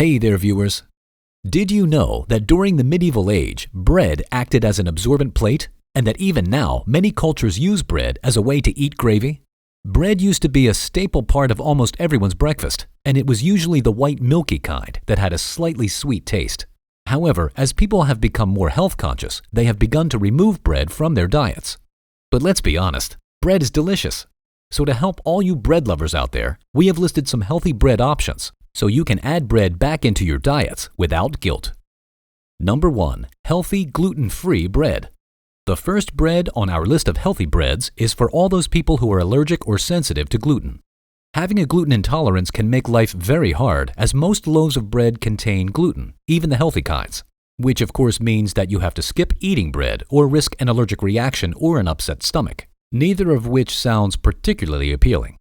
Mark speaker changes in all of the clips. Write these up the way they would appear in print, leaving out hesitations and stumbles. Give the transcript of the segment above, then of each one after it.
Speaker 1: Hey there, viewers. Did you know that during the medieval age, bread acted as an absorbent plate, and that even now many cultures use bread as a way to eat gravy? Bread used to be a staple part of almost everyone's breakfast, and it was usually the white milky kind that had a slightly sweet taste. However, as people have become more health conscious, they have begun to remove bread from their diets. But let's be honest, bread is delicious. So to help all you bread lovers out there, we have listed some healthy bread options so you can add bread back into your diets without guilt. Number 1. Healthy gluten-free bread. The first bread on our list of healthy breads is for all those people who are allergic or sensitive to gluten. Having a gluten intolerance can make life very hard, as most loaves of bread contain gluten, even the healthy kinds, which of course means that you have to skip eating bread or risk an allergic reaction or an upset stomach, neither of which sounds particularly appealing.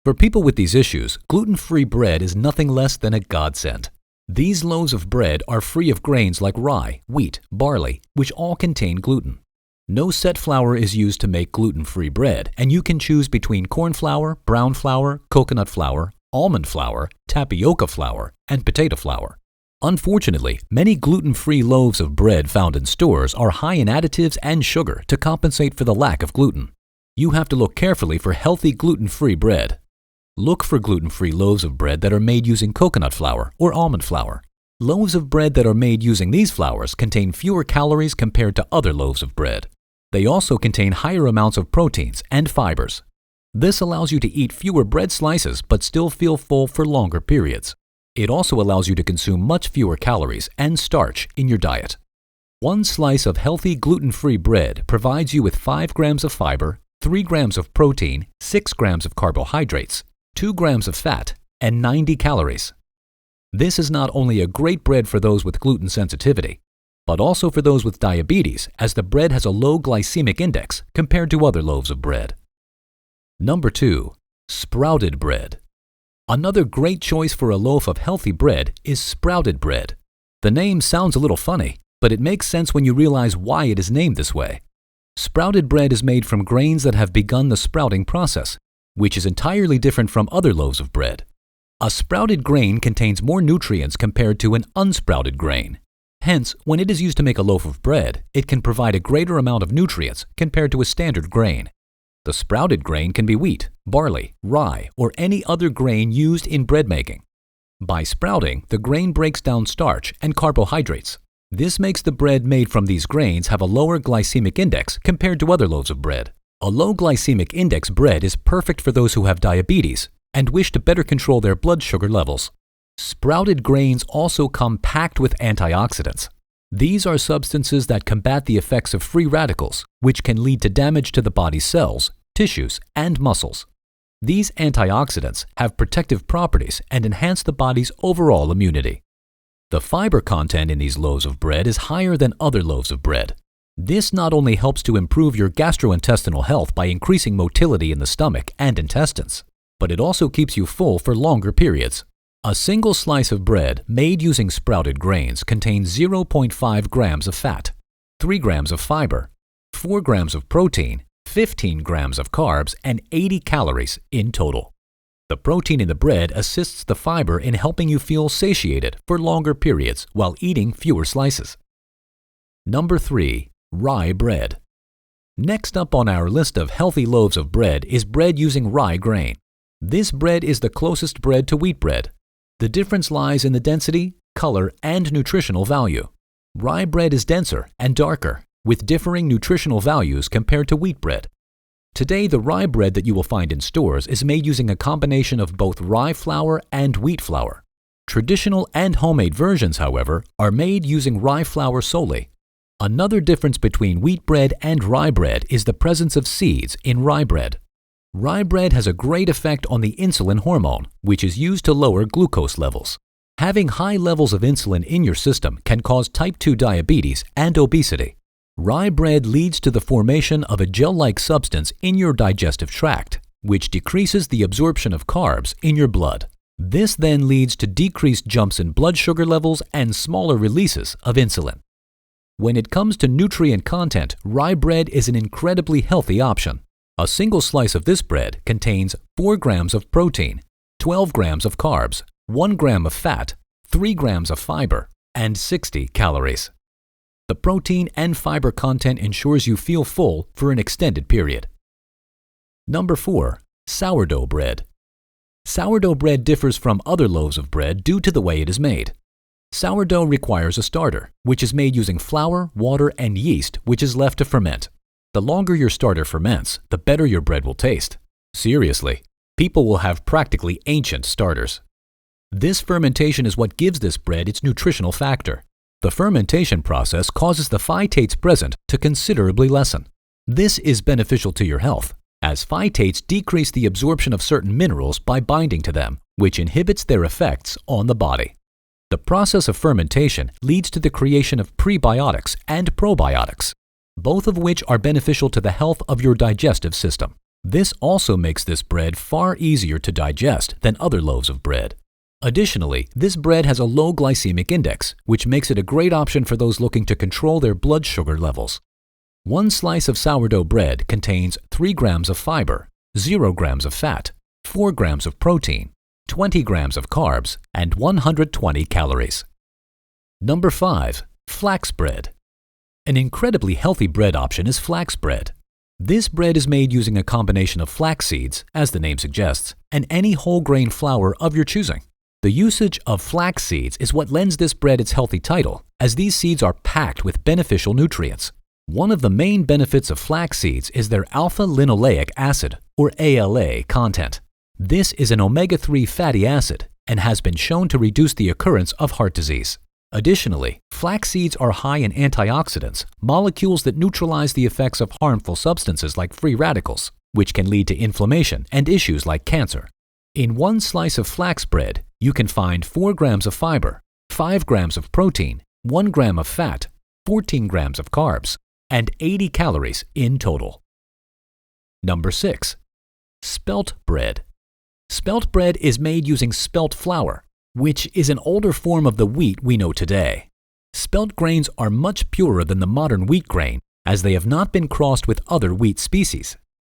Speaker 1: For people with these issues, gluten-free bread is nothing less than a godsend. These loaves of bread are free of grains like rye, wheat, barley, which all contain gluten. No set flour is used to make gluten-free bread, and you can choose between corn flour, brown flour, coconut flour, almond flour, tapioca flour, and potato flour. Unfortunately, many gluten-free loaves of bread found in stores are high in additives and sugar to compensate for the lack of gluten. You have to look carefully for healthy gluten-free bread. Look for gluten-free loaves of bread that are made using coconut flour or almond flour. Loaves of bread that are made using these flours contain fewer calories compared to other loaves of bread. They also contain higher amounts of proteins and fibers. This allows you to eat fewer bread slices but still feel full for longer periods. It also allows you to consume much fewer calories and starch in your diet. One slice of healthy gluten-free bread provides you with 5 grams of fiber, 3 grams of protein, 6 grams of carbohydrates, 2 grams of fat, and 90 calories. This is not only a great bread for those with gluten sensitivity, but also for those with diabetes, as the bread has a low glycemic index compared to other loaves of bread. Number 2. Sprouted bread. Another great choice for a loaf of healthy bread is sprouted bread. The name sounds a little funny, but it makes sense when you realize why it is named this way. Sprouted bread is made from grains that have begun the sprouting process, which is entirely different from other loaves of bread. A sprouted grain contains more nutrients compared to an unsprouted grain. Hence, when it is used to make a loaf of bread, it can provide a greater amount of nutrients compared to a standard grain. The sprouted grain can be wheat, barley, rye, or any other grain used in bread making. By sprouting, the grain breaks down starch and carbohydrates. This makes the bread made from these grains have a lower glycemic index compared to other loaves of bread. A low glycemic index bread is perfect for those who have diabetes and wish to better control their blood sugar levels. Sprouted grains also come packed with antioxidants. These are substances that combat the effects of free radicals, which can lead to damage to the body's cells, tissues, and muscles. These antioxidants have protective properties and enhance the body's overall immunity. The fiber content in these loaves of bread is higher than other loaves of bread. This not only helps to improve your gastrointestinal health by increasing motility in the stomach and intestines, but it also keeps you full for longer periods. A single slice of bread made using sprouted grains contains 0.5 grams of fat, 3 grams of fiber, 4 grams of protein, 15 grams of carbs, and 80 calories in total. The protein in the bread assists the fiber in helping you feel satiated for longer periods while eating fewer slices. Number 3. Rye bread. Next up on our list of healthy loaves of bread is bread using rye grain. This bread is the closest bread to wheat bread. The difference lies in the density, color, and nutritional value. Rye bread is denser and darker, with differing nutritional values compared to wheat bread. Today, the rye bread that you will find in stores is made using a combination of both rye flour and wheat flour. Traditional and homemade versions, however, are made using rye flour solely. Another difference between wheat bread and rye bread is the presence of seeds in rye bread. Rye bread has a great effect on the insulin hormone, which is used to lower glucose levels. Having high levels of insulin in your system can cause type 2 diabetes and obesity. Rye bread leads to the formation of a gel-like substance in your digestive tract, which decreases the absorption of carbs in your blood. This then leads to decreased jumps in blood sugar levels and smaller releases of insulin. When it comes to nutrient content, rye bread is an incredibly healthy option. A single slice of this bread contains 4 grams of protein, 12 grams of carbs, 1 gram of fat, 3 grams of fiber, and 60 calories. The protein and fiber content ensures you feel full for an extended period. Number 4. Sourdough bread. Sourdough bread differs from other loaves of bread due to the way it is made. Sourdough requires a starter, which is made using flour, water, and yeast, which is left to ferment. The longer your starter ferments, the better your bread will taste. Seriously, people will have practically ancient starters. This fermentation is what gives this bread its nutritional factor. The fermentation process causes the phytates present to considerably lessen. This is beneficial to your health, as phytates decrease the absorption of certain minerals by binding to them, which inhibits their effects on the body. The process of fermentation leads to the creation of prebiotics and probiotics, both of which are beneficial to the health of your digestive system. This also makes this bread far easier to digest than other loaves of bread. Additionally, this bread has a low glycemic index, which makes it a great option for those looking to control their blood sugar levels. One slice of sourdough bread contains 3 grams of fiber, 0 grams of fat, 4 grams of protein, 20 grams of carbs, and 120 calories. Number 5. Flax bread. An incredibly healthy bread option is flax bread. This bread is made using a combination of flax seeds, as the name suggests, and any whole grain flour of your choosing. The usage of flax seeds is what lends this bread its healthy title, as these seeds are packed with beneficial nutrients. One of the main benefits of flax seeds is their alpha-linoleic acid, or ALA, content. This is an omega-3 fatty acid and has been shown to reduce the occurrence of heart disease. Additionally, flax seeds are high in antioxidants, molecules that neutralize the effects of harmful substances like free radicals, which can lead to inflammation and issues like cancer. In one slice of flax bread, you can find 4 grams of fiber, 5 grams of protein, 1 gram of fat, 14 grams of carbs, and 80 calories in total. Number 6. Spelt bread. Spelt bread is made using spelt flour, which is an older form of the wheat we know today. Spelt grains are much purer than the modern wheat grain, as they have not been crossed with other wheat species.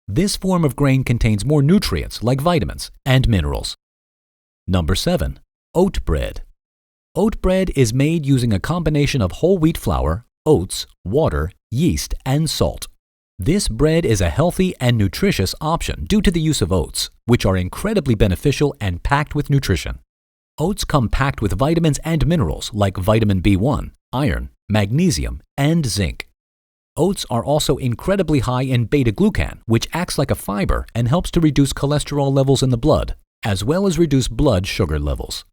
Speaker 1: This form of grain contains more nutrients like vitamins and minerals. Number 7. Oat bread. Oat bread is made using a combination of whole wheat flour, oats, water, yeast, and salt. This bread is a healthy and nutritious option due to the use of oats, which are incredibly beneficial and packed with nutrition. Oats come packed with vitamins and minerals like vitamin B1, iron, magnesium, and zinc. Oats are also incredibly high in beta-glucan, which acts like a fiber and helps to reduce cholesterol levels in the blood, as well as reduce blood sugar levels.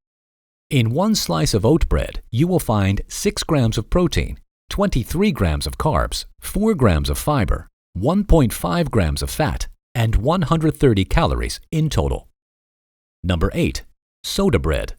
Speaker 1: In one slice of oat bread, you will find 6 grams of protein, 23 grams of carbs, 4 grams of fiber, 1.5 grams of fat, and 130 calories in total. Number 8. Sourdough bread.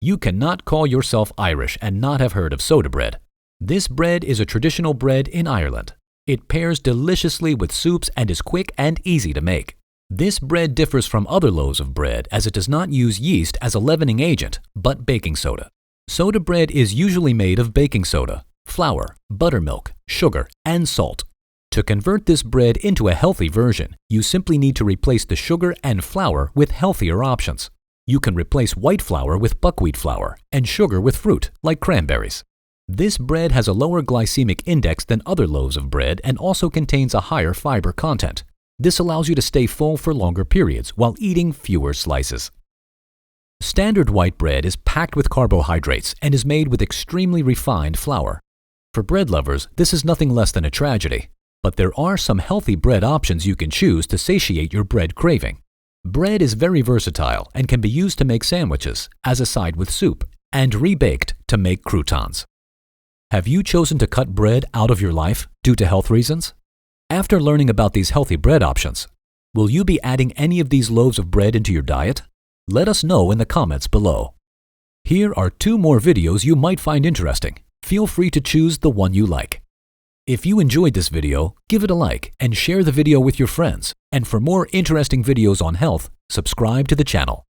Speaker 1: You cannot call yourself Irish and not have heard of sourdough bread. This bread is a traditional bread in Ireland. It pairs deliciously with soups and is quick and easy to make. This bread differs from other loaves of bread as it does not use yeast as a leavening agent, but baking soda. Sourdough bread is usually made of baking soda, flour, buttermilk, sugar, and salt. To convert this bread into a healthy version, you simply need to replace the sugar and flour with healthier options. You can replace white flour with buckwheat flour and sugar with fruit, like cranberries. This bread has a lower glycemic index than other loaves of bread and also contains a higher fiber content. This allows you to stay full for longer periods while eating fewer slices. Standard white bread is packed with carbohydrates and is made with extremely refined flour. For bread lovers, this is nothing less than a tragedy, but there are some healthy bread options you can choose to satiate your bread craving. Bread is very versatile and can be used to make sandwiches, as a side with soup, and rebaked to make croutons. Have you chosen to cut bread out of your life due to health reasons? After learning about these healthy bread options, will you be adding any of these loaves of bread into your diet? Let us know in the comments below. Here are 2 more videos you might find interesting. Feel free to choose the one you like. If you enjoyed this video, give it a like and share the video with your friends. And for more interesting videos on health, subscribe to the channel.